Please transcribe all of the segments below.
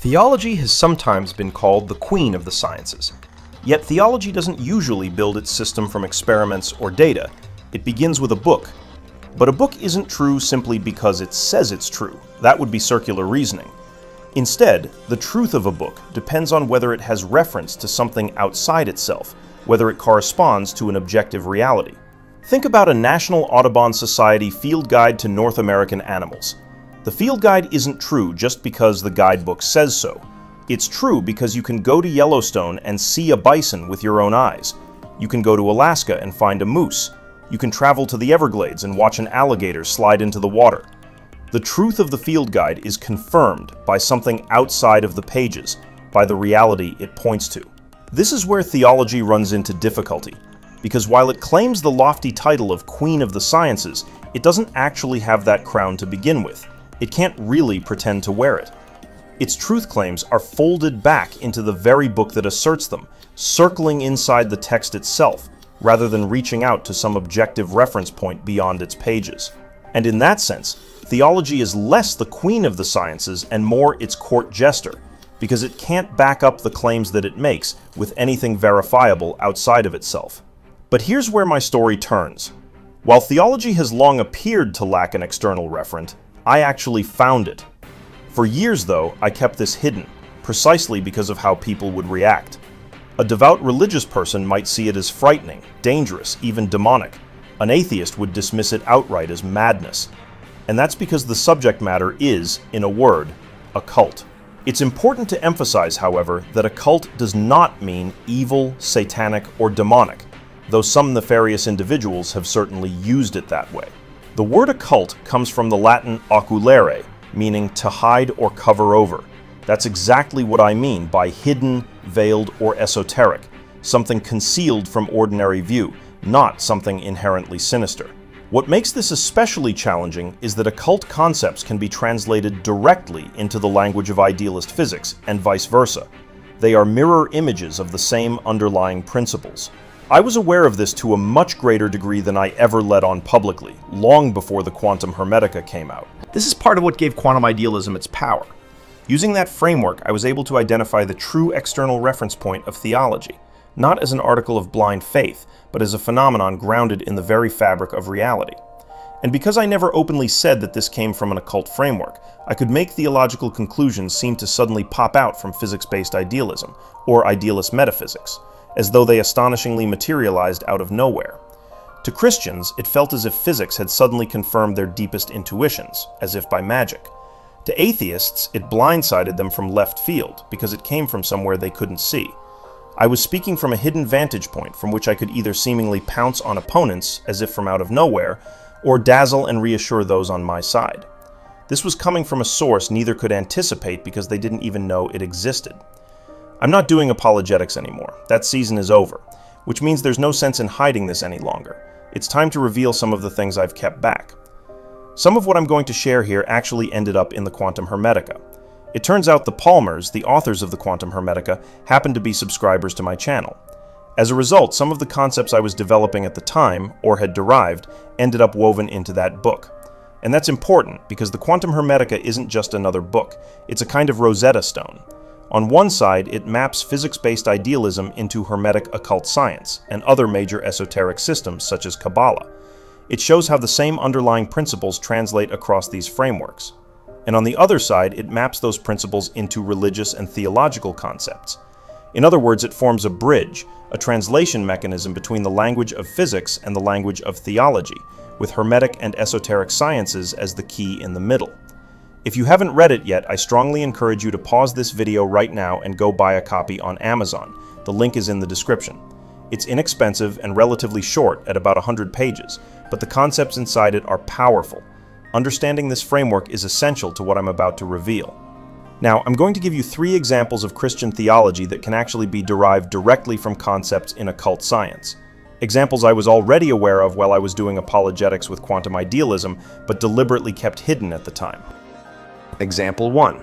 Theology has sometimes been called the queen of the sciences. Yet theology doesn't usually build its system from experiments or data. It begins with a book. But a book isn't true simply because it says it's true. That would be circular reasoning. Instead, the truth of a book depends on whether it has reference to something outside itself, whether it corresponds to an objective reality. Think about a National Audubon Society field guide to North American animals. The field guide isn't true just because the guidebook says so. It's true because you can go to Yellowstone and see a bison with your own eyes. You can go to Alaska and find a moose. You can travel to the Everglades and watch an alligator slide into the water. The truth of the field guide is confirmed by something outside of the pages, by the reality it points to. This is where theology runs into difficulty, because while it claims the lofty title of Queen of the Sciences, it doesn't actually have that crown to begin with. It can't really pretend to wear it. Its truth claims are folded back into the very book that asserts them, circling inside the text itself, rather than reaching out to some objective reference point beyond its pages. And in that sense, theology is less the queen of the sciences and more its court jester, because it can't back up the claims that it makes with anything verifiable outside of itself. But here's where my story turns. While theology has long appeared to lack an external referent, I actually found it. For years, though, I kept this hidden, precisely because of how people would react. A devout religious person might see it as frightening, dangerous, even demonic. An atheist would dismiss it outright as madness. And that's because the subject matter is, in a word, occult. It's important to emphasize, however, that occult does not mean evil, satanic, or demonic, though some nefarious individuals have certainly used it that way. The word occult comes from the Latin occulare, meaning to hide or cover over. That's exactly what I mean by hidden, veiled, or esoteric, something concealed from ordinary view, not something inherently sinister. What makes this especially challenging is that occult concepts can be translated directly into the language of idealist physics, and vice versa. They are mirror images of the same underlying principles. I was aware of this to a much greater degree than I ever let on publicly, long before the Quantum Hermetica came out. This is part of what gave quantum idealism its power. Using that framework, I was able to identify the true external reference point of theology, not as an article of blind faith, but as a phenomenon grounded in the very fabric of reality. And because I never openly said that this came from an occult framework, I could make theological conclusions seem to suddenly pop out from physics-based idealism, or idealist metaphysics, as though they astonishingly materialized out of nowhere. To Christians, it felt as if physics had suddenly confirmed their deepest intuitions, as if by magic. To atheists, it blindsided them from left field, because it came from somewhere they couldn't see. I was speaking from a hidden vantage point from which I could either seemingly pounce on opponents, as if from out of nowhere, or dazzle and reassure those on my side. This was coming from a source neither could anticipate because they didn't even know it existed. I'm not doing apologetics anymore. That season is over, which means there's no sense in hiding this any longer. It's time to reveal some of the things I've kept back. Some of what I'm going to share here actually ended up in the Quantum Hermetica. It turns out the Palmers, the authors of the Quantum Hermetica, happened to be subscribers to my channel. As a result, some of the concepts I was developing at the time, or had derived, ended up woven into that book. And that's important, because the Quantum Hermetica isn't just another book. It's a kind of Rosetta Stone. On one side, it maps physics-based idealism into Hermetic occult science, and other major esoteric systems such as Kabbalah. It shows how the same underlying principles translate across these frameworks. And on the other side, it maps those principles into religious and theological concepts. In other words, it forms a bridge, a translation mechanism between the language of physics and the language of theology, with Hermetic and esoteric sciences as the key in the middle. If you haven't read it yet, I strongly encourage you to pause this video right now and go buy a copy on Amazon. The link is in the description. It's inexpensive and relatively short at about 100 pages, but the concepts inside it are powerful. Understanding this framework is essential to what I'm about to reveal. Now, I'm going to give you 3 examples of Christian theology that can actually be derived directly from concepts in occult science. Examples I was already aware of while I was doing apologetics with quantum idealism, but deliberately kept hidden at the time. Example 1.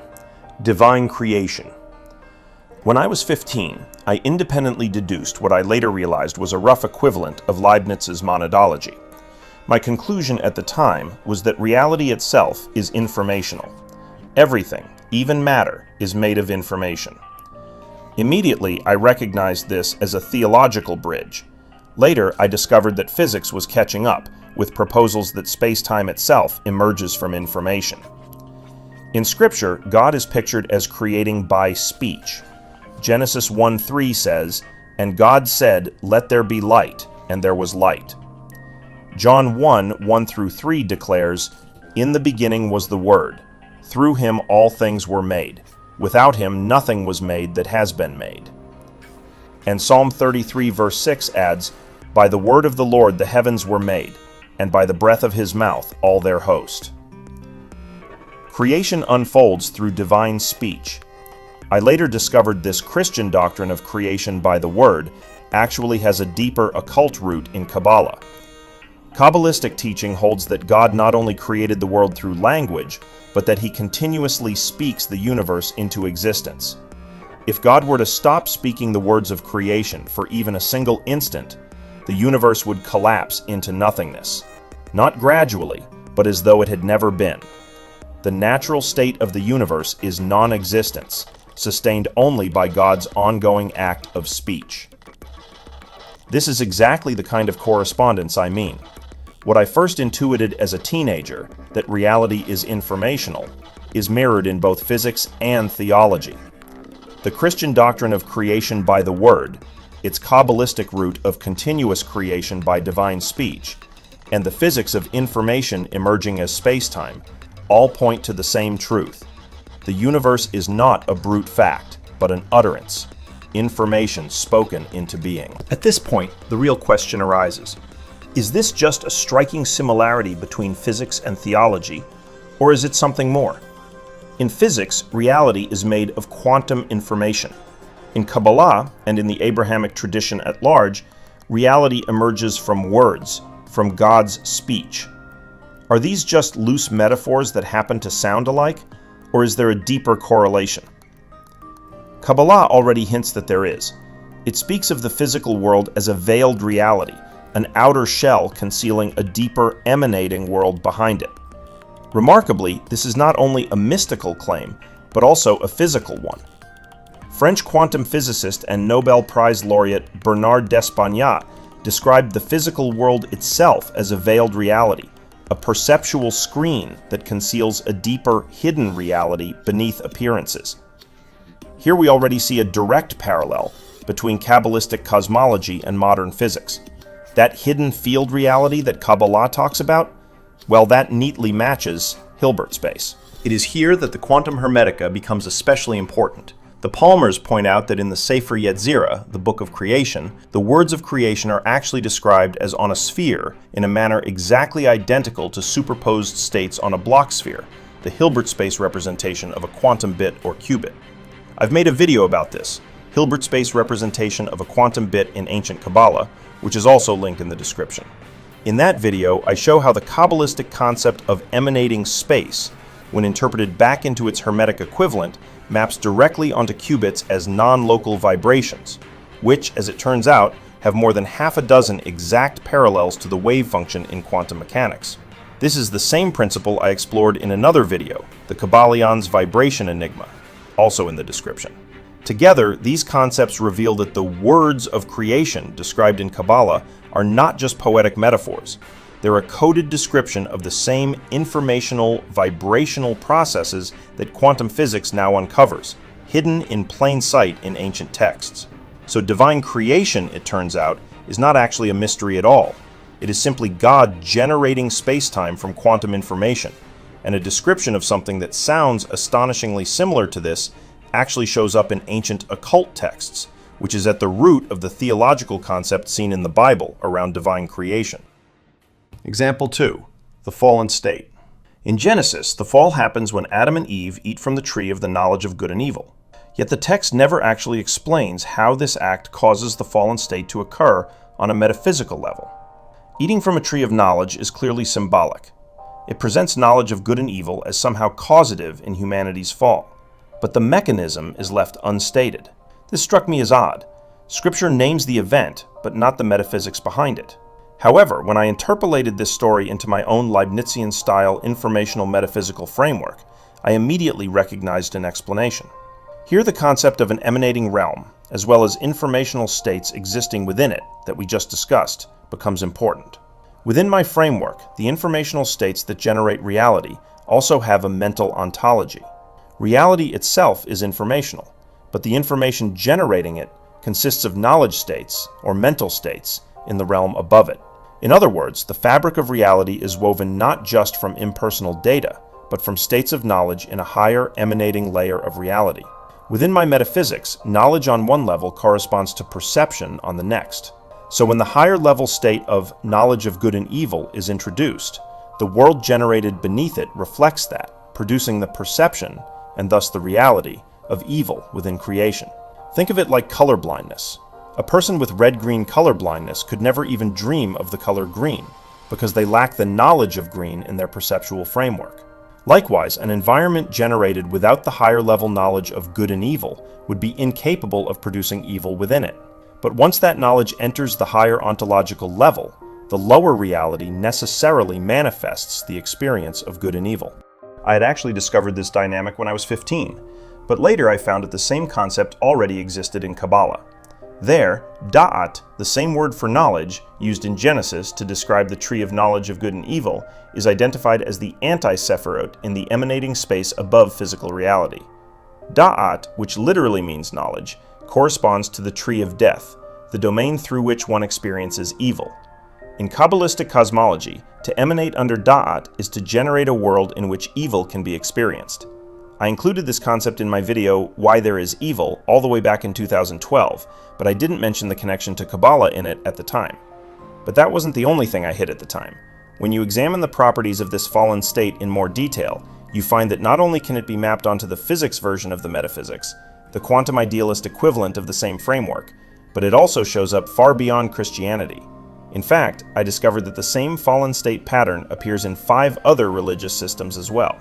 Divine creation. When I was 15, I independently deduced what I later realized was a rough equivalent of Leibniz's monadology. My conclusion at the time was that reality itself is informational. Everything, even matter, is made of information. Immediately, I recognized this as a theological bridge. Later, I discovered that physics was catching up, with proposals that space-time itself emerges from information. In Scripture, God is pictured as creating by speech. Genesis 1:3 says, "And God said, 'Let there be light,' and there was light." John 1:1-3 declares, "In the beginning was the Word. Through him all things were made. Without him nothing was made that has been made." And Psalm 33 verse 6 adds, "By the word of the Lord the heavens were made, and by the breath of his mouth all their host." Creation unfolds through divine speech. I later discovered this Christian doctrine of creation by the word actually has a deeper occult root in Kabbalah. Kabbalistic teaching holds that God not only created the world through language, but that he continuously speaks the universe into existence. If God were to stop speaking the words of creation for even a single instant, the universe would collapse into nothingness. Not gradually, but as though it had never been. The natural state of the universe is non-existence, sustained only by God's ongoing act of speech. This is exactly the kind of correspondence I mean. What I first intuited as a teenager, that reality is informational, is mirrored in both physics and theology. The Christian doctrine of creation by the Word, its Kabbalistic root of continuous creation by divine speech, and the physics of information emerging as space-time, all point to the same truth. The universe is not a brute fact, but an utterance, information spoken into being. At this point, the real question arises. Is this just a striking similarity between physics and theology, or is it something more? In physics, reality is made of quantum information. In Kabbalah, and in the Abrahamic tradition at large, reality emerges from words, from God's speech. Are these just loose metaphors that happen to sound alike, or is there a deeper correlation? Kabbalah already hints that there is. It speaks of the physical world as a veiled reality, an outer shell concealing a deeper, emanating world behind it. Remarkably, this is not only a mystical claim, but also a physical one. French quantum physicist and Nobel Prize laureate Bernard d'Espagnat described the physical world itself as a veiled reality, a perceptual screen that conceals a deeper, hidden reality beneath appearances. Here we already see a direct parallel between Kabbalistic cosmology and modern physics. That hidden field reality that Kabbalah talks about, well, that neatly matches Hilbert space. It is here that the quantum hermetica becomes especially important. The Palmers point out that in the Sefer Yetzirah, the Book of Creation, the words of creation are actually described as on a sphere in a manner exactly identical to superposed states on a Bloch sphere, the Hilbert space representation of a quantum bit or qubit. I've made a video about this, Hilbert space representation of a quantum bit in ancient Kabbalah, which is also linked in the description. In that video, I show how the Kabbalistic concept of emanating space, when interpreted back into its Hermetic equivalent, maps directly onto qubits as non-local vibrations, which, as it turns out, have more than half a dozen exact parallels to the wave function in quantum mechanics. This is the same principle I explored in another video, the Kybalions vibration enigma, also in the description. Together, these concepts reveal that the words of creation described in Kabbalah are not just poetic metaphors. They're a coded description of the same informational, vibrational processes that quantum physics now uncovers, hidden in plain sight in ancient texts. So divine creation, it turns out, is not actually a mystery at all. It is simply God generating space-time from quantum information, and a description of something that sounds astonishingly similar to this actually shows up in ancient occult texts, which is at the root of the theological concept seen in the Bible around divine creation. Example 2. The fallen state. In Genesis, the fall happens when Adam and Eve eat from the tree of the knowledge of good and evil. Yet the text never actually explains how this act causes the fallen state to occur on a metaphysical level. Eating from a tree of knowledge is clearly symbolic. It presents knowledge of good and evil as somehow causative in humanity's fall. But the mechanism is left unstated. This struck me as odd. Scripture names the event, but not the metaphysics behind it. However, when I interpolated this story into my own Leibnizian-style informational metaphysical framework, I immediately recognized an explanation. Here the concept of an emanating realm, as well as informational states existing within it that we just discussed, becomes important. Within my framework, the informational states that generate reality also have a mental ontology. Reality itself is informational, but the information generating it consists of knowledge states, or mental states, in the realm above it. In other words, the fabric of reality is woven not just from impersonal data, but from states of knowledge in a higher emanating layer of reality. Within my metaphysics, knowledge on one level corresponds to perception on the next. So when the higher level state of knowledge of good and evil is introduced, the world generated beneath it reflects that, producing the perception, and thus the reality, of evil within creation. Think of it like color blindness. A person with red-green color blindness could never even dream of the color green, because they lack the knowledge of green in their perceptual framework. Likewise, an environment generated without the higher level knowledge of good and evil would be incapable of producing evil within it. But once that knowledge enters the higher ontological level, the lower reality necessarily manifests the experience of good and evil. I had actually discovered this dynamic when I was 15, but later I found that the same concept already existed in Kabbalah. There, da'at, the same word for knowledge, used in Genesis to describe the tree of knowledge of good and evil, is identified as the anti-sephirot in the emanating space above physical reality. Da'at, which literally means knowledge, corresponds to the tree of death, the domain through which one experiences evil. In Kabbalistic cosmology, to emanate under da'at is to generate a world in which evil can be experienced. I included this concept in my video, Why There Is Evil, all the way back in 2012, but I didn't mention the connection to Kabbalah in it at the time. But that wasn't the only thing I hit at the time. When you examine the properties of this fallen state in more detail, you find that not only can it be mapped onto the physics version of the metaphysics, the quantum idealist equivalent of the same framework, but it also shows up far beyond Christianity. In fact, I discovered that the same fallen state pattern appears in 5 other religious systems as well.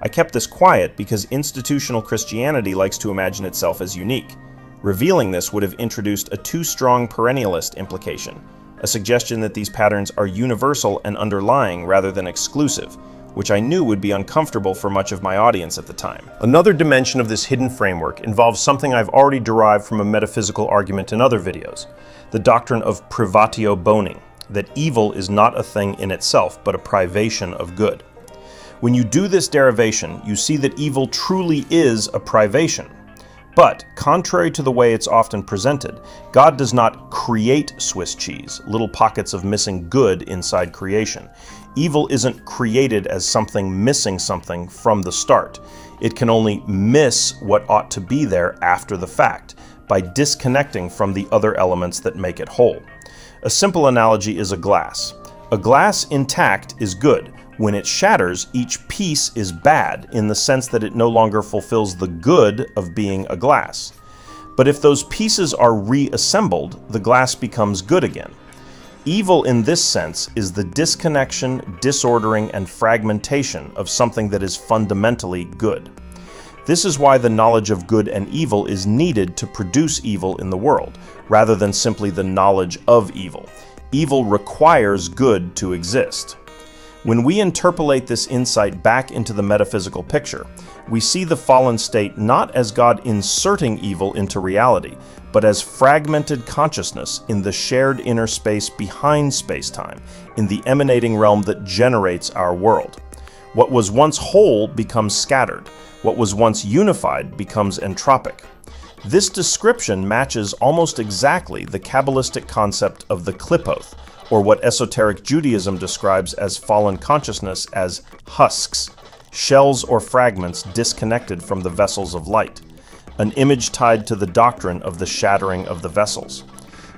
I kept this quiet because institutional Christianity likes to imagine itself as unique. Revealing this would have introduced a too strong perennialist implication, a suggestion that these patterns are universal and underlying rather than exclusive, which I knew would be uncomfortable for much of my audience at the time. Another dimension of this hidden framework involves something I've already derived from a metaphysical argument in other videos, the doctrine of privatio boni, that evil is not a thing in itself, but a privation of good. When you do this derivation, you see that evil truly is a privation. But, contrary to the way it's often presented, God does not create Swiss cheese, little pockets of missing good inside creation. Evil isn't created as something missing something from the start. It can only miss what ought to be there after the fact, by disconnecting from the other elements that make it whole. A simple analogy is a glass. A glass intact is good. When it shatters, each piece is bad in the sense that it no longer fulfills the good of being a glass. But if those pieces are reassembled, the glass becomes good again. Evil in this sense is the disconnection, disordering, and fragmentation of something that is fundamentally good. This is why the knowledge of good and evil is needed to produce evil in the world, rather than simply the knowledge of evil. Evil requires good to exist. When we interpolate this insight back into the metaphysical picture, we see the fallen state not as God inserting evil into reality, but as fragmented consciousness in the shared inner space behind space-time, in the emanating realm that generates our world. What was once whole becomes scattered. What was once unified becomes entropic. This description matches almost exactly the Kabbalistic concept of the klipoth, or what esoteric Judaism describes as fallen consciousness as husks, shells or fragments disconnected from the vessels of light, an image tied to the doctrine of the shattering of the vessels.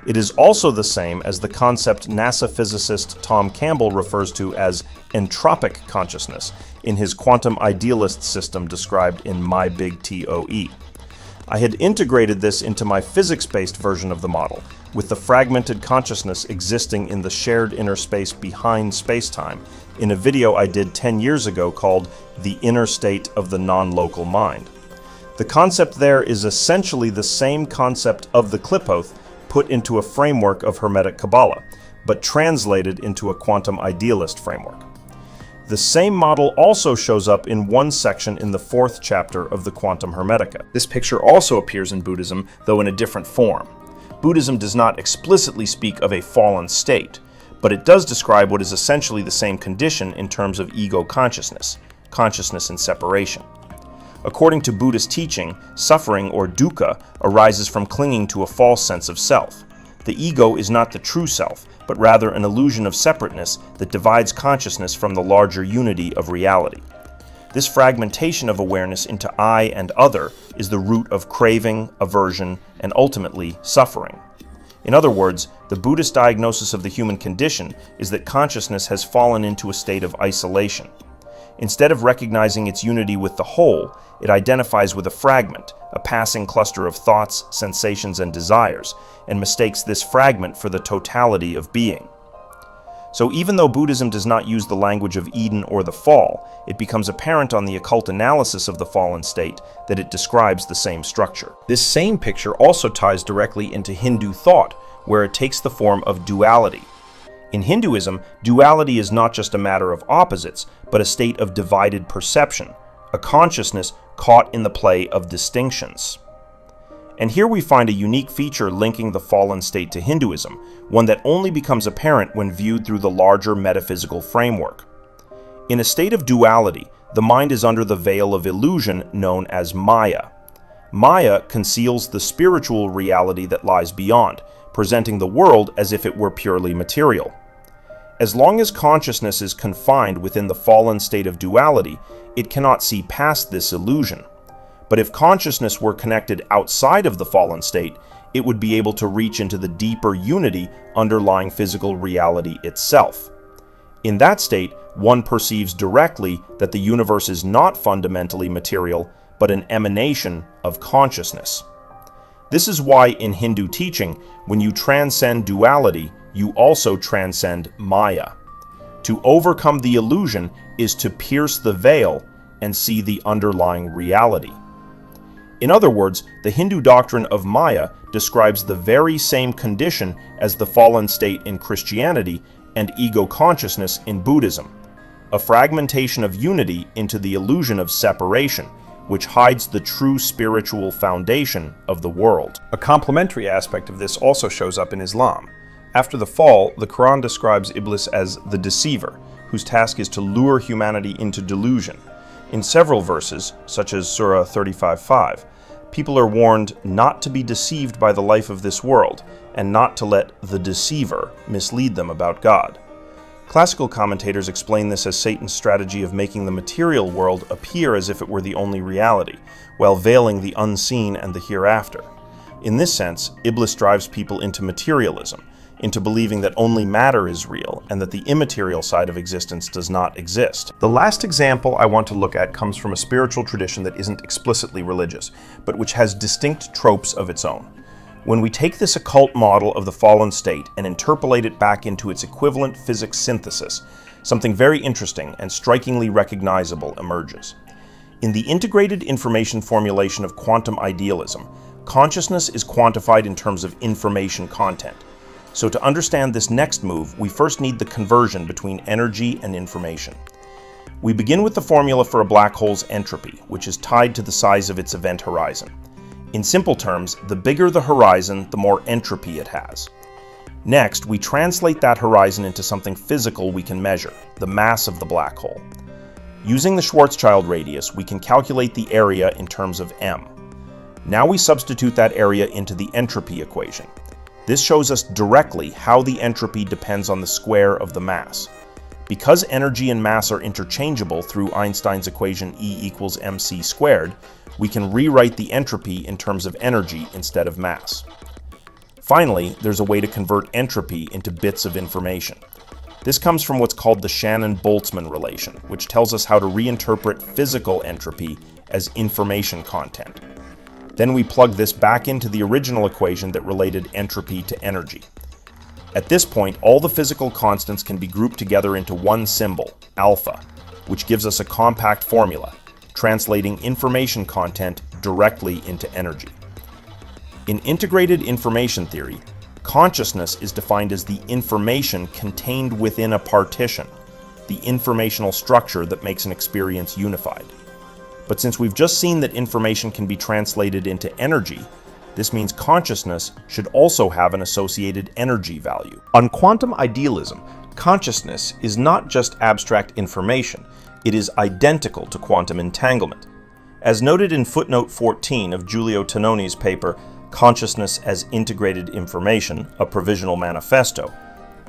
It is also the same as the concept NASA physicist Tom Campbell refers to as entropic consciousness in his quantum idealist system described in My Big TOE. I had integrated this into my physics-based version of the model, with the fragmented consciousness existing in the shared inner space behind space-time, in a video I did 10 years ago called The Inner State of the Non-Local Mind. The concept there is essentially the same concept of the klipoth put into a framework of Hermetic Kabbalah, but translated into a quantum idealist framework. The same model also shows up in one section in the 4th chapter of the Quantum Hermetica. This picture also appears in Buddhism, though in a different form. Buddhism does not explicitly speak of a fallen state, but it does describe what is essentially the same condition in terms of ego consciousness, consciousness in separation. According to Buddhist teaching, suffering, or dukkha, arises from clinging to a false sense of self. The ego is not the true self, but rather an illusion of separateness that divides consciousness from the larger unity of reality. This fragmentation of awareness into I and other is the root of craving, aversion, and ultimately suffering. In other words, the Buddhist diagnosis of the human condition is that consciousness has fallen into a state of isolation. Instead of recognizing its unity with the whole, it identifies with a fragment, a passing cluster of thoughts, sensations, and desires, and mistakes this fragment for the totality of being. So even though Buddhism does not use the language of Eden or the fall, it becomes apparent on the occult analysis of the fallen state that it describes the same structure. This same picture also ties directly into Hindu thought, where it takes the form of duality. In Hinduism, duality is not just a matter of opposites, but a state of divided perception, a consciousness caught in the play of distinctions. And here we find a unique feature linking the fallen state to Hinduism, one that only becomes apparent when viewed through the larger metaphysical framework. In a state of duality, the mind is under the veil of illusion known as Maya. Maya conceals the spiritual reality that lies beyond, presenting the world as if it were purely material. As long as consciousness is confined within the fallen state of duality, it cannot see past this illusion. But if consciousness were connected outside of the fallen state, it would be able to reach into the deeper unity underlying physical reality itself. In that state, one perceives directly that the universe is not fundamentally material, but an emanation of consciousness. This is why in Hindu teaching, when you transcend duality, you also transcend Maya. To overcome the illusion is to pierce the veil and see the underlying reality. In other words, the Hindu doctrine of Maya describes the very same condition as the fallen state in Christianity and ego consciousness in Buddhism, a fragmentation of unity into the illusion of separation, which hides the true spiritual foundation of the world. A complementary aspect of this also shows up in Islam. After the fall, the Quran describes Iblis as the deceiver, whose task is to lure humanity into delusion. In several verses, such as Surah 35:5, people are warned not to be deceived by the life of this world, and not to let the deceiver mislead them about God. Classical commentators explain this as Satan's strategy of making the material world appear as if it were the only reality, while veiling the unseen and the hereafter. In this sense, Iblis drives people into materialism, into believing that only matter is real and that the immaterial side of existence does not exist. The last example I want to look at comes from a spiritual tradition that isn't explicitly religious, but which has distinct tropes of its own. When we take this occult model of the fallen state and interpolate it back into its equivalent physics synthesis, something very interesting and strikingly recognizable emerges. In the integrated information formulation of quantum idealism, consciousness is quantified in terms of information content. So to understand this next move, we first need the conversion between energy and information. We begin with the formula for a black hole's entropy, which is tied to the size of its event horizon. In simple terms, the bigger the horizon, the more entropy it has. Next, we translate that horizon into something physical we can measure, the mass of the black hole. Using the Schwarzschild radius, we can calculate the area in terms of m. Now we substitute that area into the entropy equation. This shows us directly how the entropy depends on the square of the mass. Because energy and mass are interchangeable through Einstein's equation E equals mc squared, we can rewrite the entropy in terms of energy instead of mass. Finally, there's a way to convert entropy into bits of information. This comes from what's called the Shannon-Boltzmann relation, which tells us how to reinterpret physical entropy as information content. Then we plug this back into the original equation that related entropy to energy. At this point, all the physical constants can be grouped together into one symbol, alpha, which gives us a compact formula, translating information content directly into energy. In integrated information theory, consciousness is defined as the information contained within a partition. the informational structure that makes an experience unified. But since we've just seen that information can be translated into energy, this means consciousness should also have an associated energy value. On quantum idealism, consciousness is not just abstract information, it is identical to quantum entanglement. As noted in footnote 14 of Giulio Tononi's paper, Consciousness as Integrated Information, a Provisional Manifesto,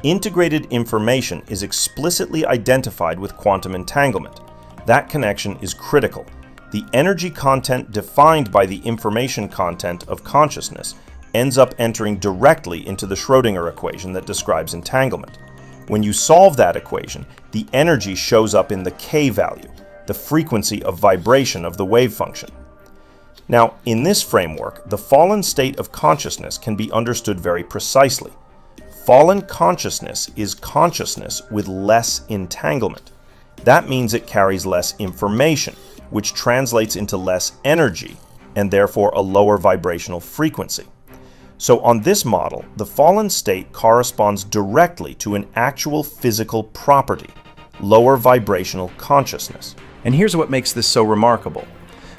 integrated information is explicitly identified with quantum entanglement. That connection is critical. The energy content defined by the information content of consciousness ends up entering directly into the Schrödinger equation that describes entanglement. When you solve that equation, the energy shows up in the K value, the frequency of vibration of the wave function. Now, in this framework, the fallen state of consciousness can be understood very precisely. Fallen consciousness is consciousness with less entanglement. That means it carries less information, which translates into less energy, and therefore a lower vibrational frequency. So on this model, the fallen state corresponds directly to an actual physical property, lower vibrational consciousness. And here's what makes this so remarkable.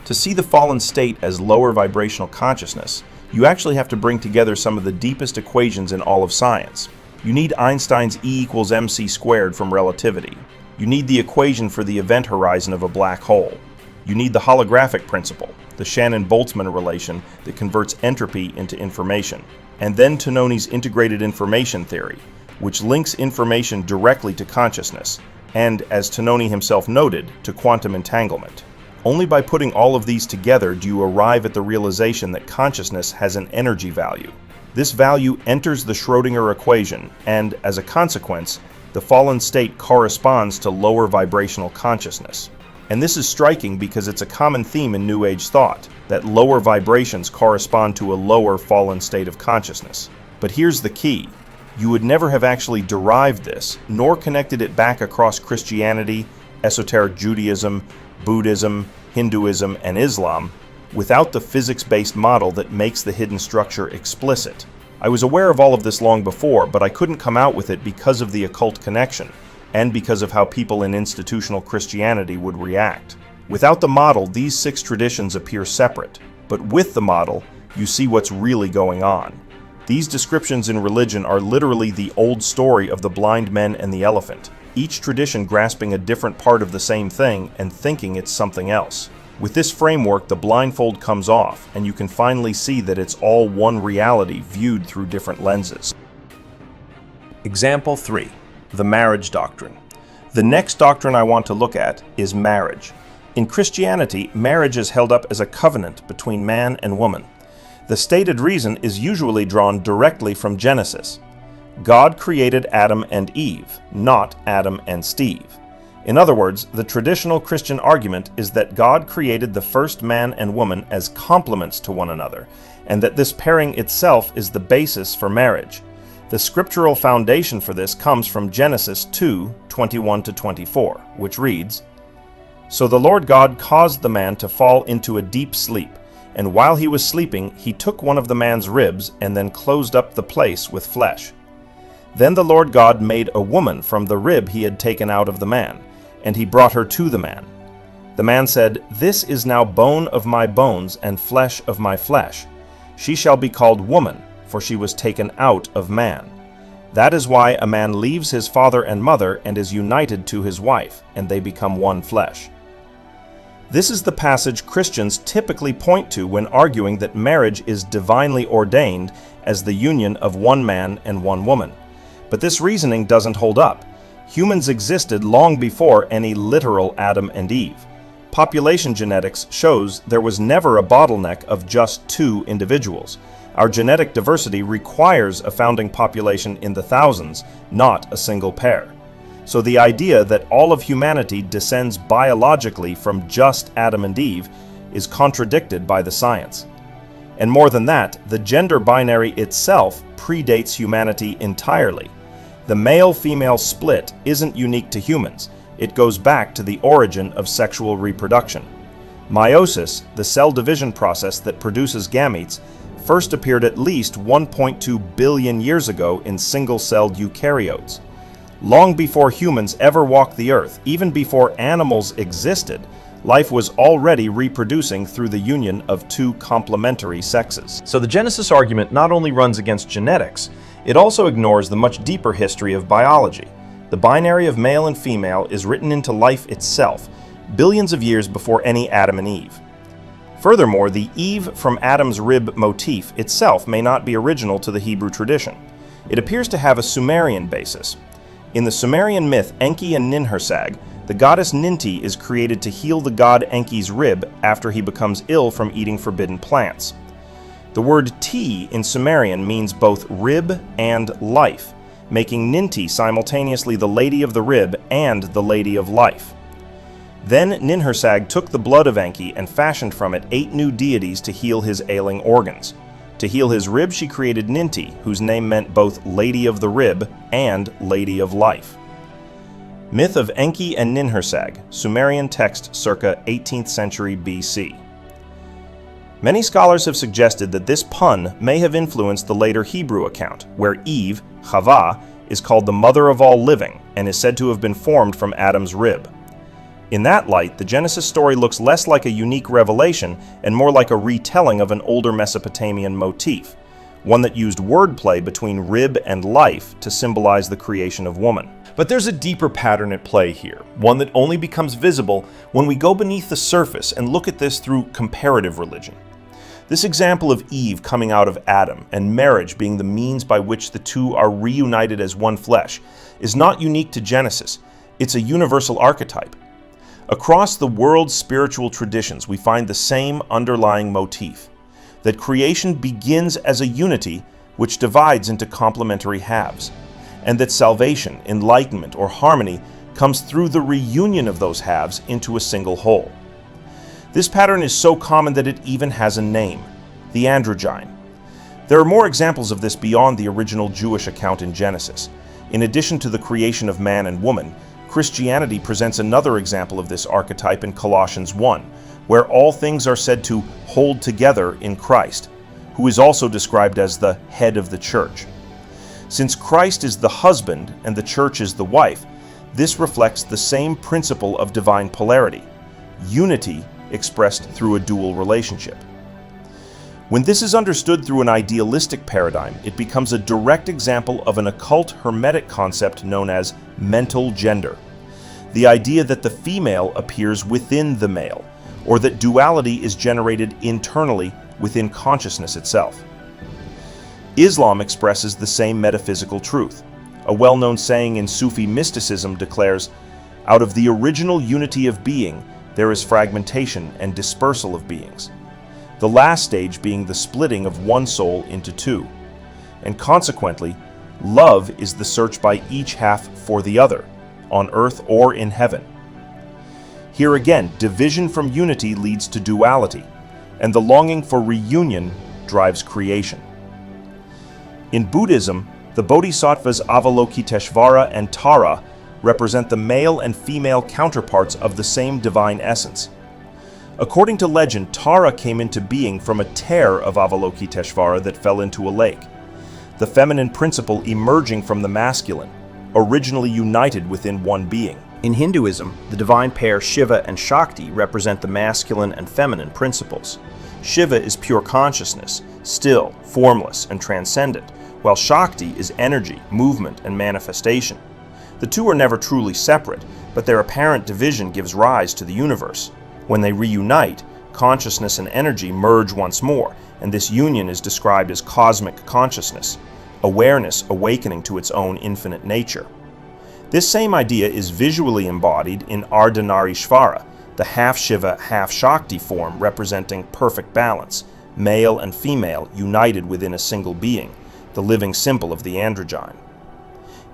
To see the fallen state as lower vibrational consciousness, you actually have to bring together some of the deepest equations in all of science. You need Einstein's E equals mc squared from relativity. You need the equation for the event horizon of a black hole. You need the holographic principle, the Shannon-Boltzmann relation that converts entropy into information. And then Tononi's integrated information theory, which links information directly to consciousness, and, as Tononi himself noted, to quantum entanglement. Only by putting all of these together do you arrive at the realization that consciousness has an energy value. This value enters the Schrödinger equation, and, as a consequence, the fallen state corresponds to lower vibrational consciousness. And this is striking because it's a common theme in New Age thought, that lower vibrations correspond to a lower fallen state of consciousness. But here's the key. You would never have actually derived this, nor connected it back across Christianity, esoteric Judaism, Buddhism, Hinduism, and Islam, without the physics-based model that makes the hidden structure explicit. I was aware of all of this long before, but I couldn't come out with it because of the occult connection, and because of how people in institutional Christianity would react. Without the model, these 6 traditions appear separate, but with the model, you see what's really going on. These descriptions in religion are literally the old story of the blind men and the elephant, each tradition grasping a different part of the same thing and thinking it's something else. With this framework, the blindfold comes off, and you can finally see that it's all one reality viewed through different lenses. Example 3. The marriage doctrine. The next doctrine I want to look at is marriage. In Christianity, marriage is held up as a covenant between man and woman. The stated reason is usually drawn directly from Genesis. God created Adam and Eve, not Adam and Steve. In other words, the traditional Christian argument is that God created the first man and woman as complements to one another, and that this pairing itself is the basis for marriage. The scriptural foundation for this comes from Genesis 2:21-24, which reads, "So the Lord God caused the man to fall into a deep sleep, and while he was sleeping, he took one of the man's ribs and then closed up the place with flesh. Then the Lord God made a woman from the rib he had taken out of the man, and he brought her to the man. The man said, 'This is now bone of my bones and flesh of my flesh. She shall be called woman, for she was taken out of man.' That is why a man leaves his father and mother and is united to his wife, and they become one flesh." This is the passage Christians typically point to when arguing that marriage is divinely ordained as the union of one man and one woman. But this reasoning doesn't hold up. Humans existed long before any literal Adam and Eve. Population genetics shows there was never a bottleneck of just 2 individuals. Our genetic diversity requires a founding population in the thousands, not a single pair. So the idea that all of humanity descends biologically from just Adam and Eve is contradicted by the science. And more than that, the gender binary itself predates humanity entirely. The male-female split isn't unique to humans. It goes back to the origin of sexual reproduction. Meiosis, the cell division process that produces gametes, first appeared at least 1.2 billion years ago in single-celled eukaryotes. Long before humans ever walked the earth, even before animals existed, life was already reproducing through the union of two complementary sexes. So the Genesis argument not only runs against genetics, it also ignores the much deeper history of biology. The binary of male and female is written into life itself, billions of years before any Adam and Eve. Furthermore, the Eve from Adam's rib motif itself may not be original to the Hebrew tradition. It appears to have a Sumerian basis. In the Sumerian myth Enki and Ninhursag, the goddess Ninti is created to heal the god Enki's rib after he becomes ill from eating forbidden plants. The word Ti in Sumerian means both rib and life, making Ninti simultaneously the lady of the rib and the lady of life. Then Ninhursag took the blood of Enki and fashioned from it 8 new deities to heal his ailing organs. To heal his rib, she created Ninti, whose name meant both Lady of the Rib and Lady of Life. Myth of Enki and Ninhursag, Sumerian text circa 18th century BC. Many scholars have suggested that this pun may have influenced the later Hebrew account, where Eve, Chava, is called the mother of all living and is said to have been formed from Adam's rib. In that light, the Genesis story looks less like a unique revelation and more like a retelling of an older Mesopotamian motif, one that used wordplay between rib and life to symbolize the creation of woman. But there's a deeper pattern at play here, one that only becomes visible when we go beneath the surface and look at this through comparative religion. This example of Eve coming out of Adam and marriage being the means by which the two are reunited as one flesh is not unique to Genesis. It's a universal archetype. Across the world's spiritual traditions, we find the same underlying motif, that creation begins as a unity which divides into complementary halves, and that salvation, enlightenment, or harmony comes through the reunion of those halves into a single whole. This pattern is so common that it even has a name, the androgyne. There are more examples of this beyond the original Jewish account in Genesis. In addition to the creation of man and woman, Christianity presents another example of this archetype in Colossians 1, where all things are said to hold together in Christ, who is also described as the head of the church. Since Christ is the husband and the church is the wife, this reflects the same principle of divine polarity, unity expressed through a dual relationship. When this is understood through an idealistic paradigm, it becomes a direct example of an occult hermetic concept known as mental gender. The idea that the female appears within the male, or that duality is generated internally within consciousness itself. Islam expresses the same metaphysical truth. A well-known saying in Sufi mysticism declares, "Out of the original unity of being, there is fragmentation and dispersal of beings," the last stage being the splitting of one soul into two. And consequently, love is the search by each half for the other, on earth or in heaven. Here again, division from unity leads to duality, and the longing for reunion drives creation. In Buddhism, the bodhisattvas Avalokiteshvara and Tara represent the male and female counterparts of the same divine essence. According to legend, Tara came into being from a tear of Avalokiteshvara that fell into a lake, the feminine principle emerging from the masculine, originally united within one being. In Hinduism, the divine pair Shiva and Shakti represent the masculine and feminine principles. Shiva is pure consciousness, still, formless, and transcendent, while Shakti is energy, movement, and manifestation. The two are never truly separate, but their apparent division gives rise to the universe. When they reunite, consciousness and energy merge once more, and this union is described as cosmic consciousness, awareness awakening to its own infinite nature. This same idea is visually embodied in Ardhanarishvara, the half-Shiva, half-Shakti form representing perfect balance, male and female united within a single being, the living symbol of the androgyne.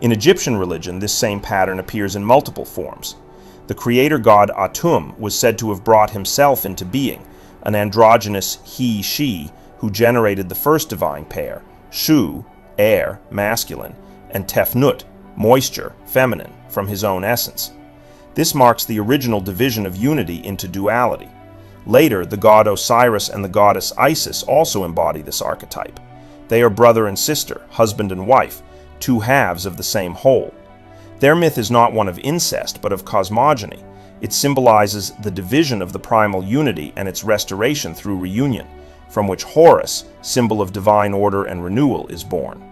In Egyptian religion, this same pattern appears in multiple forms. The creator god Atum was said to have brought himself into being, an androgynous he-she who generated the first divine pair, Shu, air, masculine, and Tefnut, moisture, feminine, from his own essence. This marks the original division of unity into duality. Later, the god Osiris and the goddess Isis also embody this archetype. They are brother and sister, husband and wife, two halves of the same whole. Their myth is not one of incest, but of cosmogony. It symbolizes the division of the primal unity and its restoration through reunion, from which Horus, symbol of divine order and renewal, is born.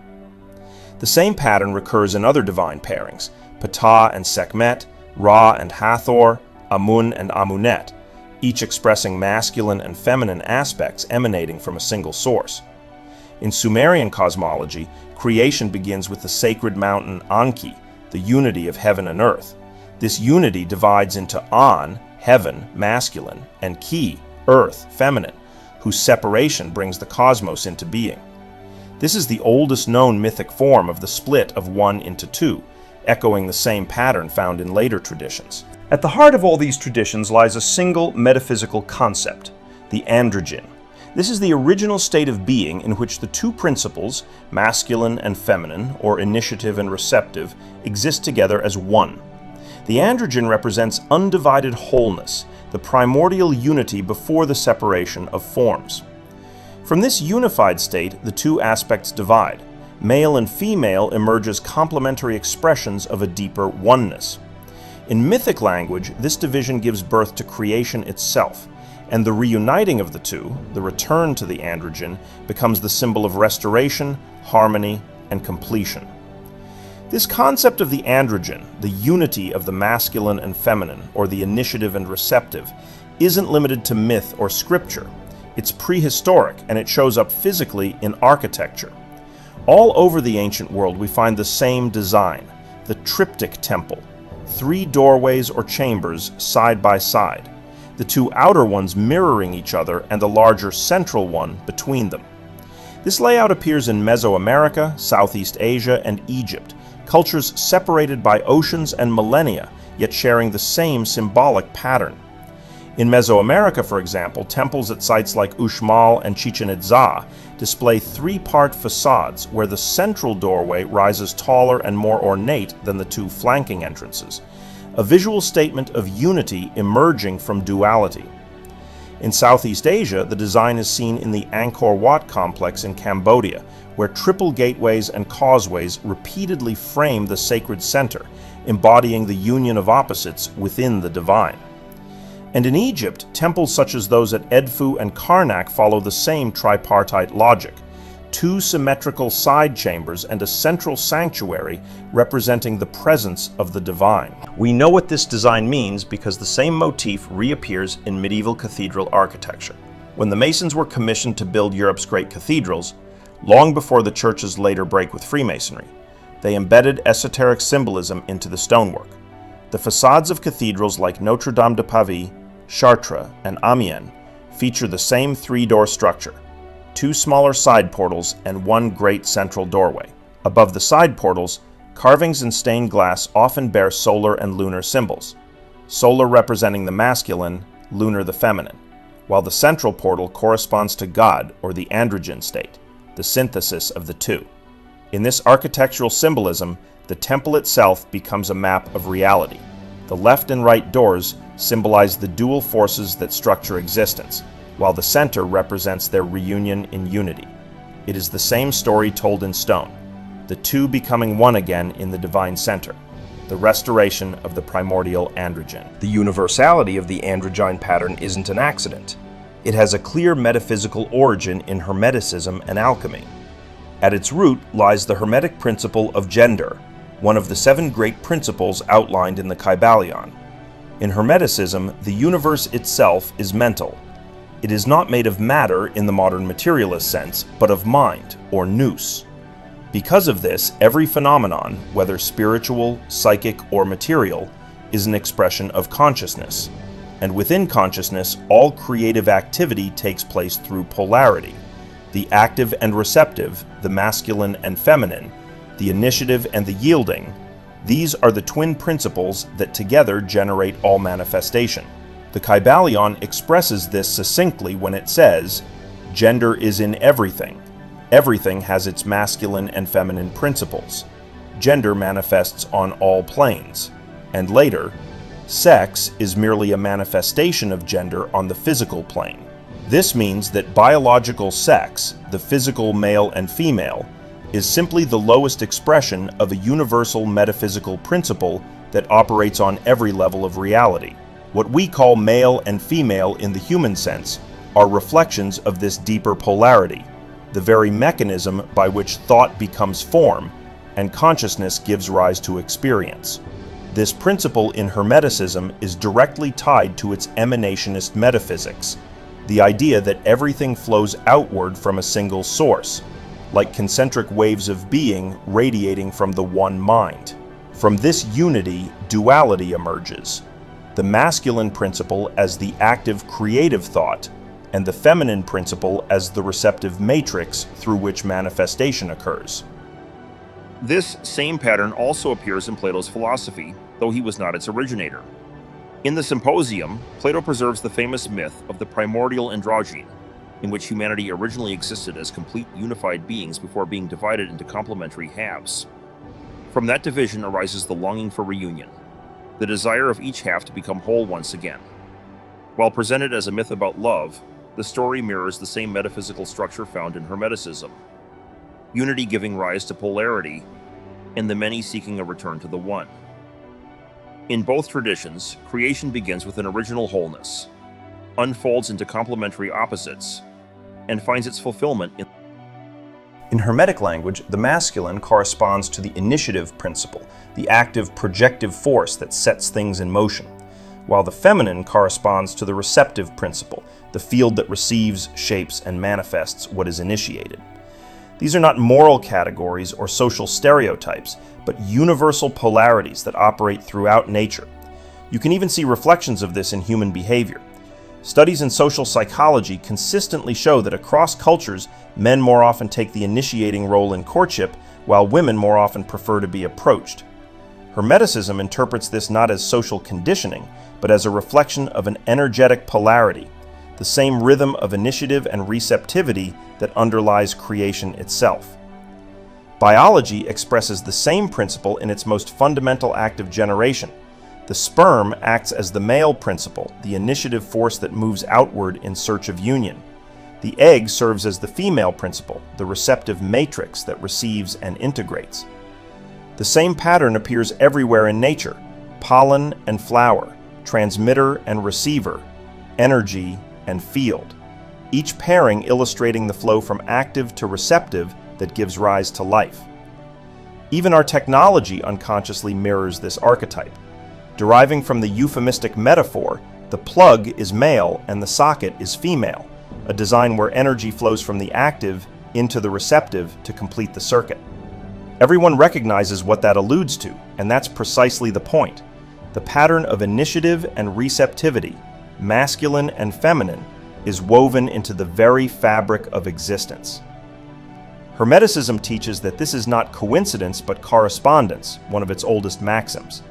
The same pattern recurs in other divine pairings, Ptah and Sekhmet, Ra and Hathor, Amun and Amunet, each expressing masculine and feminine aspects emanating from a single source. In Sumerian cosmology, creation begins with the sacred mountain Anki, the unity of heaven and earth. This unity divides into An, heaven, masculine, and Ki, earth, feminine, whose separation brings the cosmos into being. This is the oldest known mythic form of the split of one into two, echoing the same pattern found in later traditions. At the heart of all these traditions lies a single metaphysical concept, the androgen. This is the original state of being in which the two principles, masculine and feminine, or initiative and receptive, exist together as one. The androgen represents undivided wholeness, the primordial unity before the separation of forms. From this unified state, the two aspects divide. Male and female emerge as complementary expressions of a deeper oneness. In mythic language, this division gives birth to creation itself, and the reuniting of the two, the return to the androgen, becomes the symbol of restoration, harmony, and completion. This concept of the androgen, the unity of the masculine and feminine, or the initiative and receptive, isn't limited to myth or scripture. It's prehistoric, and it shows up physically in architecture. All over the ancient world we find the same design, the triptych temple, 3 doorways or chambers side by side, the 2 outer ones mirroring each other and a larger central one between them. This layout appears in Mesoamerica, Southeast Asia, and Egypt, cultures separated by oceans and millennia, yet sharing the same symbolic pattern. In Mesoamerica, for example, temples at sites like Uxmal and Chichen Itza display 3-part facades where the central doorway rises taller and more ornate than the 2 flanking entrances, a visual statement of unity emerging from duality. In Southeast Asia, the design is seen in the Angkor Wat complex in Cambodia, where triple gateways and causeways repeatedly frame the sacred center, embodying the union of opposites within the divine. And in Egypt, temples such as those at Edfu and Karnak follow the same tripartite logic: 2 symmetrical side chambers and a central sanctuary representing the presence of the divine. We know what this design means because the same motif reappears in medieval cathedral architecture. When the Masons were commissioned to build Europe's great cathedrals, long before the church's later break with Freemasonry, they embedded esoteric symbolism into the stonework. The facades of cathedrals like Notre Dame de Paris, Chartres, and Amiens feature the same 3-door structure: 2 smaller side portals and 1 great central doorway. Above the side portals, carvings in stained glass often bear solar and lunar symbols, solar representing the masculine, lunar the feminine, while the central portal corresponds to God, or the androgen state, the synthesis of the two. In this architectural symbolism, the temple itself becomes a map of reality. The left and right doors symbolize the dual forces that structure existence, while the center represents their reunion in unity. It is the same story told in stone, the two becoming one again in the divine center, the restoration of the primordial androgen. The universality of the androgyne pattern isn't an accident. It has a clear metaphysical origin in Hermeticism and alchemy. At its root lies the Hermetic principle of gender, one of the 7 great principles outlined in the Kybalion. In Hermeticism, the universe itself is mental. It is not made of matter in the modern materialist sense, but of mind, or nous. Because of this, every phenomenon, whether spiritual, psychic, or material, is an expression of consciousness. And within consciousness, all creative activity takes place through polarity: the active and receptive, the masculine and feminine, the initiative and the yielding. These are the twin principles that together generate all manifestation. The Kybalion expresses this succinctly when it says, "Gender is in everything. Everything has its masculine and feminine principles. Gender manifests on all planes." And later, "Sex is merely a manifestation of gender on the physical plane." This means that biological sex, the physical male and female, is simply the lowest expression of a universal metaphysical principle that operates on every level of reality. What we call male and female in the human sense are reflections of this deeper polarity, the very mechanism by which thought becomes form and consciousness gives rise to experience. This principle in Hermeticism is directly tied to its emanationist metaphysics, the idea that everything flows outward from a single source, like concentric waves of being radiating from the one mind. From this unity, duality emerges: the masculine principle as the active creative thought, and the feminine principle as the receptive matrix through which manifestation occurs. This same pattern also appears in Plato's philosophy, though he was not its originator. In the Symposium, Plato preserves the famous myth of the primordial androgyne, in which humanity originally existed as complete unified beings before being divided into complementary halves. From that division arises the longing for reunion, the desire of each half to become whole once again. While presented as a myth about love, the story mirrors the same metaphysical structure found in Hermeticism: unity giving rise to polarity, and the many seeking a return to the one. In both traditions, creation begins with an original wholeness, unfolds into complementary opposites, and finds its fulfillment in Hermetic language. The masculine corresponds to the initiative principle, the active projective force that sets things in motion, while the feminine corresponds to the receptive principle, the field that receives, shapes, and manifests what is initiated. These are not moral categories or social stereotypes, but universal polarities that operate throughout nature. You can even see reflections of this in human behavior. Studies in social psychology consistently show that across cultures, men more often take the initiating role in courtship, while women more often prefer to be approached. Hermeticism interprets this not as social conditioning, but as a reflection of an energetic polarity, the same rhythm of initiative and receptivity that underlies creation itself. Biology expresses the same principle in its most fundamental act of generation. The sperm acts as the male principle, the initiative force that moves outward in search of union. The egg serves as the female principle, the receptive matrix that receives and integrates. The same pattern appears everywhere in nature: pollen and flower, transmitter and receiver, energy and field, each pairing illustrating the flow from active to receptive that gives rise to life. Even our technology unconsciously mirrors this archetype. Deriving from the euphemistic metaphor, the plug is male and the socket is female, a design where energy flows from the active into the receptive to complete the circuit. Everyone recognizes what that alludes to, and that's precisely the point. The pattern of initiative and receptivity, masculine and feminine, is woven into the very fabric of existence. Hermeticism teaches that this is not coincidence but correspondence, one of its oldest maxims.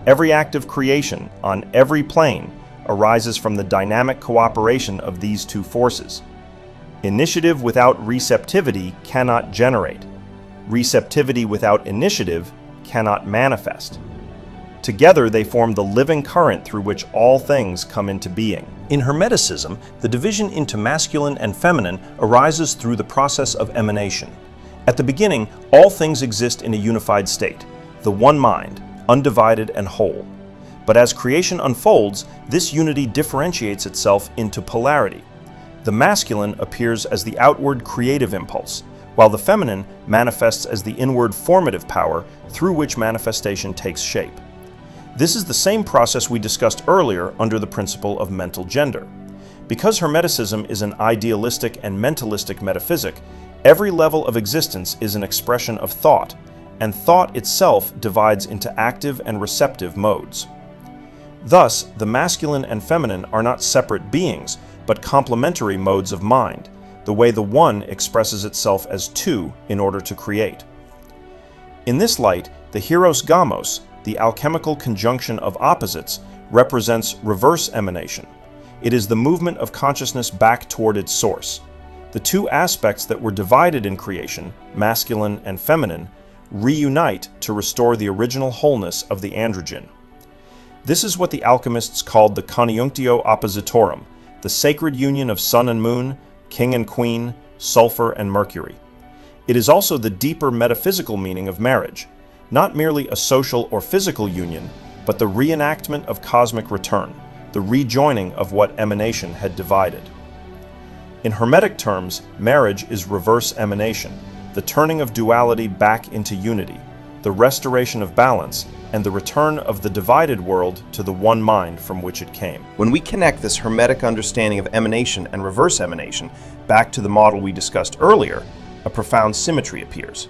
Every act of creation, on every plane, arises from the dynamic cooperation of these two forces. Initiative without receptivity cannot generate. Receptivity without initiative cannot manifest. Together they form the living current through which all things come into being. In Hermeticism, the division into masculine and feminine arises through the process of emanation. At the beginning, all things exist in a unified state, the one mind, undivided and whole. But as creation unfolds, this unity differentiates itself into polarity. The masculine appears as the outward creative impulse, while the feminine manifests as the inward formative power through which manifestation takes shape. This is the same process we discussed earlier under the principle of mental gender. Because Hermeticism is an idealistic and mentalistic metaphysic, every level of existence is an expression of thought, and thought itself divides into active and receptive modes. Thus, the masculine and feminine are not separate beings, but complementary modes of mind, the way the one expresses itself as two in order to create. In this light, the hieros gamos, the alchemical conjunction of opposites, represents reverse emanation. It is the movement of consciousness back toward its source. The two aspects that were divided in creation, masculine and feminine, reunite to restore the original wholeness of the androgyne. This is what the alchemists called the conjunctio oppositorum, the sacred union of sun and moon, king and queen, sulfur and mercury. It is also the deeper metaphysical meaning of marriage, not merely a social or physical union, but the reenactment of cosmic return, the rejoining of what emanation had divided. In Hermetic terms, marriage is reverse emanation, the turning of duality back into unity, the restoration of balance, and the return of the divided world to the one mind from which it came. When we connect this Hermetic understanding of emanation and reverse emanation back to the model we discussed earlier, a profound symmetry appears.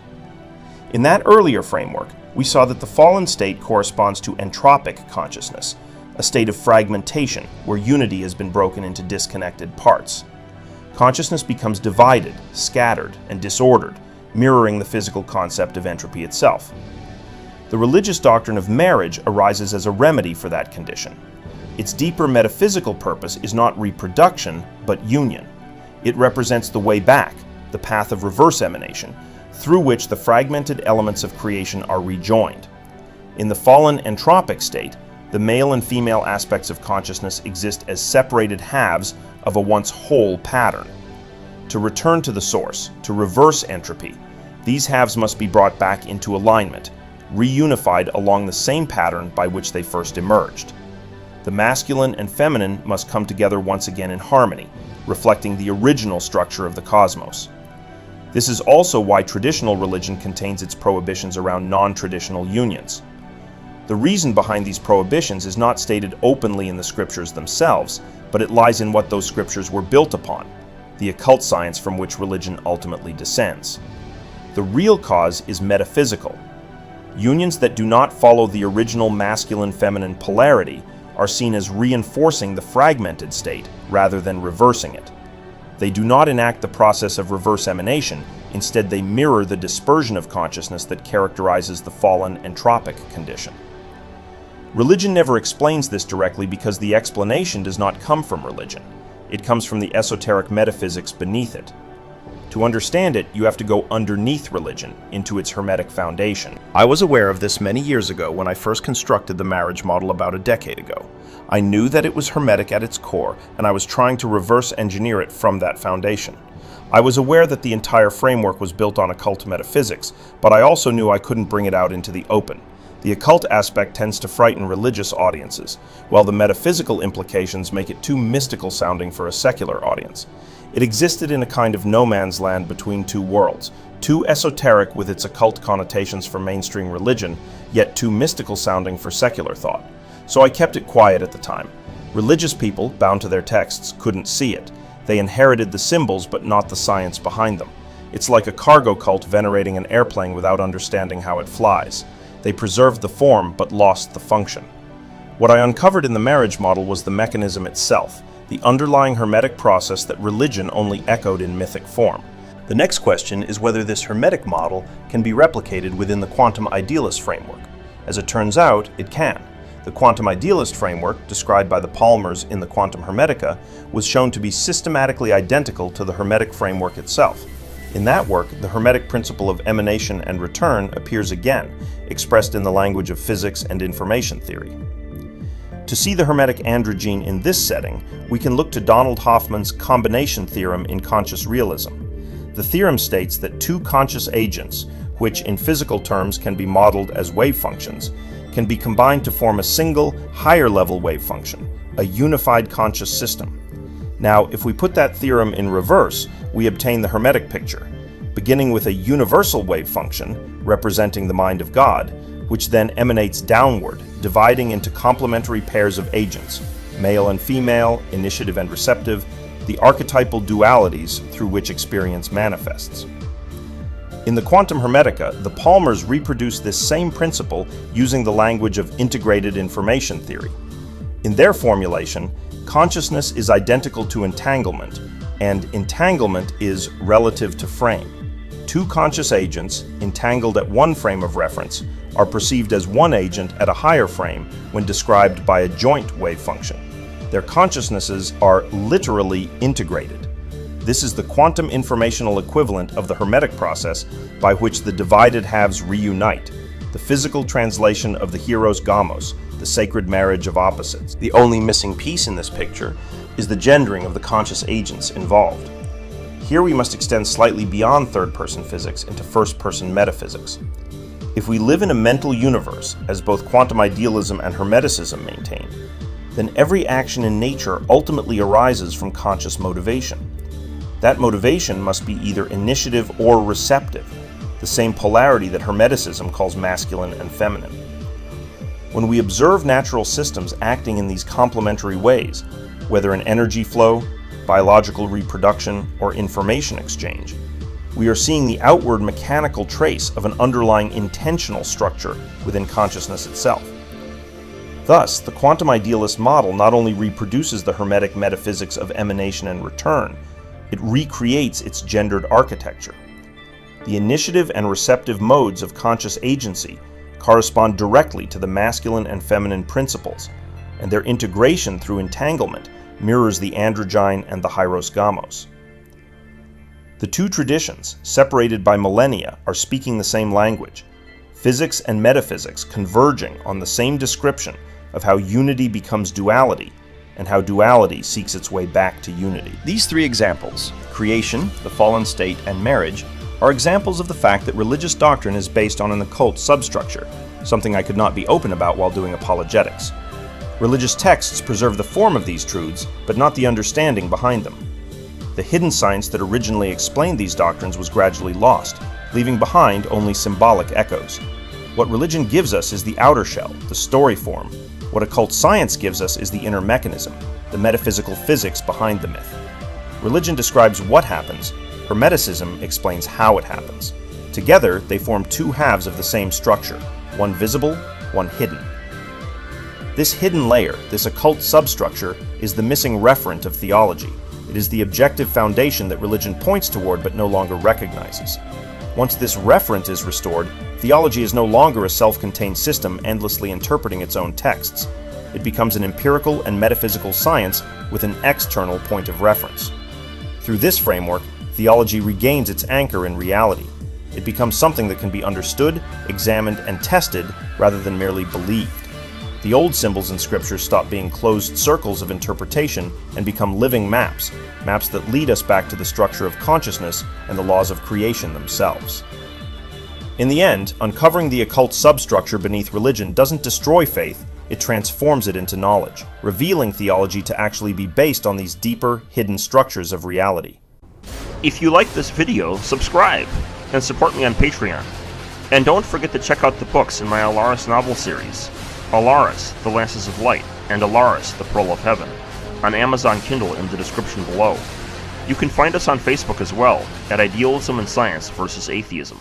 In that earlier framework, we saw that the fallen state corresponds to entropic consciousness, a state of fragmentation where unity has been broken into disconnected parts. Consciousness becomes divided, scattered, and disordered, mirroring the physical concept of entropy itself. The religious doctrine of marriage arises as a remedy for that condition. Its deeper metaphysical purpose is not reproduction, but union. It represents the way back, the path of reverse emanation, through which the fragmented elements of creation are rejoined. In the fallen entropic state, the male and female aspects of consciousness exist as separated halves of a once whole pattern. To return to the source, to reverse entropy, these halves must be brought back into alignment, reunified along the same pattern by which they first emerged. The masculine and feminine must come together once again in harmony, reflecting the original structure of the cosmos. This is also why traditional religion contains its prohibitions around non-traditional unions. The reason behind these prohibitions is not stated openly in the scriptures themselves, but it lies in what those scriptures were built upon, the occult science from which religion ultimately descends. The real cause is metaphysical. Unions that do not follow the original masculine-feminine polarity are seen as reinforcing the fragmented state rather than reversing it. They do not enact the process of reverse emanation, instead they mirror the dispersion of consciousness that characterizes the fallen entropic condition. Religion never explains this directly because the explanation does not come from religion. It comes from the esoteric metaphysics beneath it. To understand it, you have to go underneath religion, into its Hermetic foundation. I was aware of this many years ago when I first constructed the marriage model about a decade ago. I knew that it was Hermetic at its core, and I was trying to reverse engineer it from that foundation. I was aware that the entire framework was built on occult metaphysics, but I also knew I couldn't bring it out into the open. The occult aspect tends to frighten religious audiences, while the metaphysical implications make it too mystical sounding for a secular audience. It existed in a kind of no man's land between two worlds, too esoteric with its occult connotations for mainstream religion, yet too mystical sounding for secular thought. So I kept it quiet at the time. Religious people, bound to their texts, couldn't see it. They inherited the symbols but not the science behind them. It's like a cargo cult venerating an airplane without understanding how it flies. They preserved the form but lost the function. What I uncovered in the marriage model was the mechanism itself, the underlying Hermetic process that religion only echoed in mythic form. The next question is whether this Hermetic model can be replicated within the quantum idealist framework. As it turns out, it can. The quantum idealist framework, described by the Palmers in the Quantum Hermetica, was shown to be systematically identical to the Hermetic framework itself. In that work, the Hermetic principle of emanation and return appears again, expressed in the language of physics and information theory. To see the Hermetic androgyne in this setting, we can look to Donald Hoffman's combination theorem in conscious realism. The theorem states that two conscious agents, which in physical terms can be modeled as wave functions, can be combined to form a single, higher-level wave function, a unified conscious system. Now, if we put that theorem in reverse, we obtain the Hermetic picture, beginning with a universal wave function, representing the mind of God, which then emanates downward, dividing into complementary pairs of agents, male and female, initiative and receptive, the archetypal dualities through which experience manifests. In the Quantum Hermetica, the Palmers reproduce this same principle using the language of integrated information theory. In their formulation, consciousness is identical to entanglement, and entanglement is relative to frame. Two conscious agents, entangled at one frame of reference, are perceived as one agent at a higher frame when described by a joint wave function. Their consciousnesses are literally integrated. This is the quantum informational equivalent of the Hermetic process by which the divided halves reunite, the physical translation of the hero's gamos, the sacred marriage of opposites. The only missing piece in this picture is the gendering of the conscious agents involved. Here we must extend slightly beyond third-person physics into first-person metaphysics. If we live in a mental universe, as both quantum idealism and Hermeticism maintain, then every action in nature ultimately arises from conscious motivation. That motivation must be either initiative or receptive, the same polarity that Hermeticism calls masculine and feminine. When we observe natural systems acting in these complementary ways, whether in energy flow, biological reproduction, or information exchange, we are seeing the outward mechanical trace of an underlying intentional structure within consciousness itself. Thus, the quantum idealist model not only reproduces the Hermetic metaphysics of emanation and return, it recreates its gendered architecture. The initiative and receptive modes of conscious agency correspond directly to the masculine and feminine principles, and their integration through entanglement mirrors the androgyne and the hieros gamos. The two traditions, separated by millennia, are speaking the same language, physics and metaphysics converging on the same description of how unity becomes duality and how duality seeks its way back to unity. These three examples, creation, the fallen state, and marriage, are examples of the fact that religious doctrine is based on an occult substructure, something I could not be open about while doing apologetics. Religious texts preserve the form of these truths, but not the understanding behind them. The hidden science that originally explained these doctrines was gradually lost, leaving behind only symbolic echoes. What religion gives us is the outer shell, the story form. What occult science gives us is the inner mechanism, the metaphysical physics behind the myth. Religion describes what happens, Hermeticism explains how it happens. Together, they form two halves of the same structure, one visible, one hidden. This hidden layer, this occult substructure, is the missing referent of theology. It is the objective foundation that religion points toward but no longer recognizes. Once this referent is restored, theology is no longer a self-contained system endlessly interpreting its own texts. It becomes an empirical and metaphysical science with an external point of reference. Through this framework, theology regains its anchor in reality. It becomes something that can be understood, examined, and tested rather than merely believed. The old symbols in Scripture stop being closed circles of interpretation and become living maps, maps that lead us back to the structure of consciousness and the laws of creation themselves. In the end, uncovering the occult substructure beneath religion doesn't destroy faith, it transforms it into knowledge, revealing theology to actually be based on these deeper, hidden structures of reality. If you like this video, subscribe and support me on Patreon. And don't forget to check out the books in my Alaris novel series, Alaris, The Lances of Light, and Alaris, The Pearl of Heaven, on Amazon Kindle in the description below. You can find us on Facebook as well, at Idealism and Science versus Atheism.